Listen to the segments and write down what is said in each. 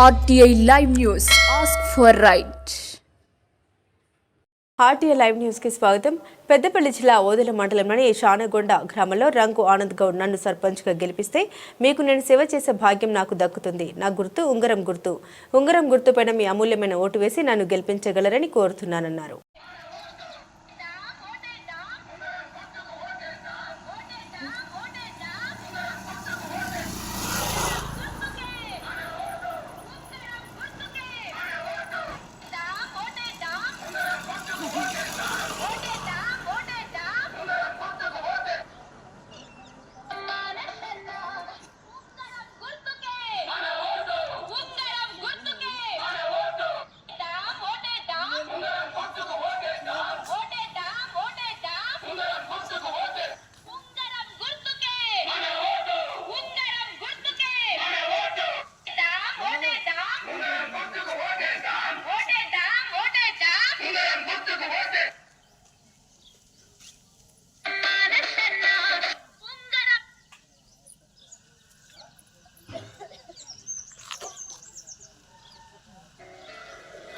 RTI Live News. Ask for right. RTI live news కి స్వాగతం. పెద్దపల్లి జిల్లా ఓదెల మండలంలోని షానగొండ గ్రామంలో రంగు ఆనంద్ గౌడ్ నన్ను సర్పంచ్గా గెలిపిస్తే మీకు నేను సేవ చేసే భాగ్యం నాకు దక్కుతుంది. నా గుర్తు ఉంగరం గుర్తు. ఉంగరం గుర్తుపైన మీ అమూల్యమైన ఓటు వేసి నన్ను గెలిపించగలరని కోరుతున్నానన్నారు.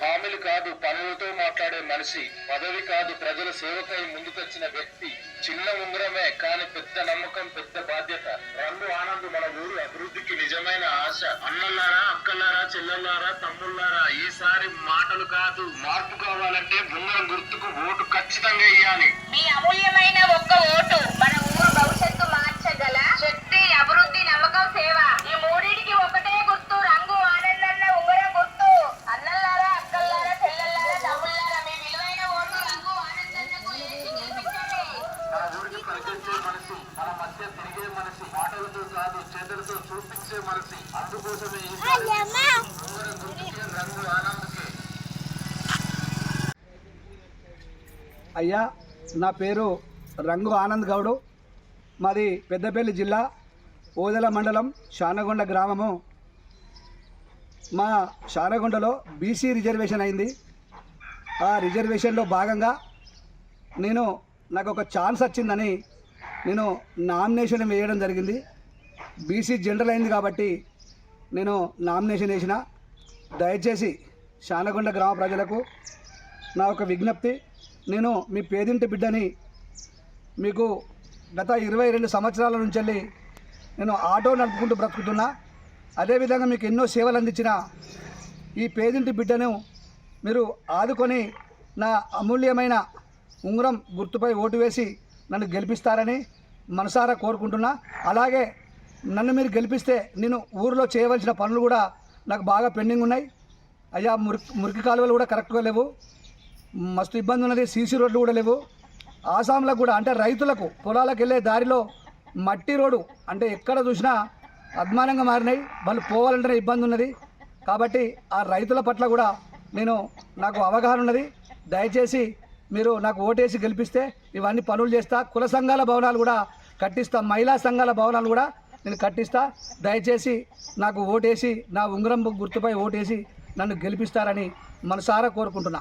హామీలు కాదు పనులతో మాట్లాడే మనిషి, పదవి కాదు ప్రజల సేవకై ముందుకొచ్చిన వ్యక్తి. చిన్న ఉంగరమే కాని పెద్ద నమ్మకం, పెద్ద బాధ్యత. రంగు ఆనంద్ మన ఊరు అభివృద్ధికి నిజమైన ఆశ. అన్నలారా, అక్కలారా, చెల్లెల్లారా, తమ్ముళ్ళారా, ఈసారి మాటలు కాదు మార్పు కావాలంటే ఉంగరం గుర్తుకు ఓటు ఖచ్చితంగా ఇయ్యాలి. మీ అమూల్యమైన ఒక్క ఓటు మన ఊరు భవిష్యత్తు మార్చగల శక్తి, అభివృద్ధి, నమ్మకం, సేవ. ఈ మూడింటికి ఒకటే గుర్తు, రంగు ఆనందన్న ఉంగరం గుర్తు. అన్నలారా, అక్కలారా, చెల్లెల్లారా, తమ్ముళ్ళారా, మీ విలువైన ఓటు రంగు ఆనందన్నకు వేసి గెలిపించండి. మన ఊరికి కలిగించే మనిషి, మన మధ్య తిరిగే మనిషి, మాటలతో కాదు చేతులతో చూపించే మనిషి. అందుకోసమే ఉంగరం గుర్తుకే, రంగు ఆనంద్కే. అయ్యా, నా పేరు రంగు ఆనంద్ గౌడు. మాది పెద్దపల్లి జిల్లా ఓదెల మండలం షానగొండ గ్రామము. మా షానగొండలో బీసీ రిజర్వేషన్ అయింది. ఆ రిజర్వేషన్లో భాగంగా నాకు ఒక ఛాన్స్ వచ్చిందని నేను నామినేషన్ వేయడం జరిగింది. బీసీ జనరల్ అయింది కాబట్టి నేను నామినేషన్ వేసిన. దయచేసి షానగొండ గ్రామ ప్రజలకు నా ఒక విజ్ఞప్తి, నేను మీ పేదింటి బిడ్డని. మీకు గత 22 సంవత్సరాల నుంచి నేను ఆటో నడుపుకుంటూ బ్రతుకుతున్నా. అదేవిధంగా మీకు ఎన్నో సేవలు అందించిన ఈ పేదింటి బిడ్డను మీరు ఆదుకొని నా అమూల్యమైన ఉంగరం గుర్తుపై ఓటు వేసి నన్ను గెలిపిస్తారని మనసారా కోరుకుంటున్నా. అలాగే నన్ను మీరు గెలిపిస్తే నేను ఊరిలో చేయవలసిన పనులు కూడా నాకు బాగా పెండింగ్ ఉన్నాయి. అయ్యా, మురికి కాలువలు కూడా కరెక్ట్గా లేవు, మస్తు ఇబ్బంది ఉన్నది. సీసీ రోడ్లు కూడా లేవు. ఆసాంలకు కూడా అంటే రైతులకు పొలాలకు వెళ్ళే దారిలో మట్టి రోడ్డు అంటే ఎక్కడ చూసినా అద్మానంగా మారినాయి. వాళ్ళు పోవాలంటేనే ఇబ్బంది ఉన్నది. కాబట్టి ఆ రైతుల పట్ల కూడా నాకు అవగాహన ఉన్నది. దయచేసి మీరు నాకు ఓటేసి గెలిపిస్తే ఇవన్నీ పనులు చేస్తా. కుల సంఘాల భవనాలు కూడా కట్టిస్తా, మహిళా సంఘాల భవనాలు కూడా నేను కట్టిస్తా. దయచేసి నాకు ఓటేసి నా ఉంగరం గుర్తుపై ఓటేసి నన్ను గెలిపిస్తారని మనసారా కోరుకుంటున్నా.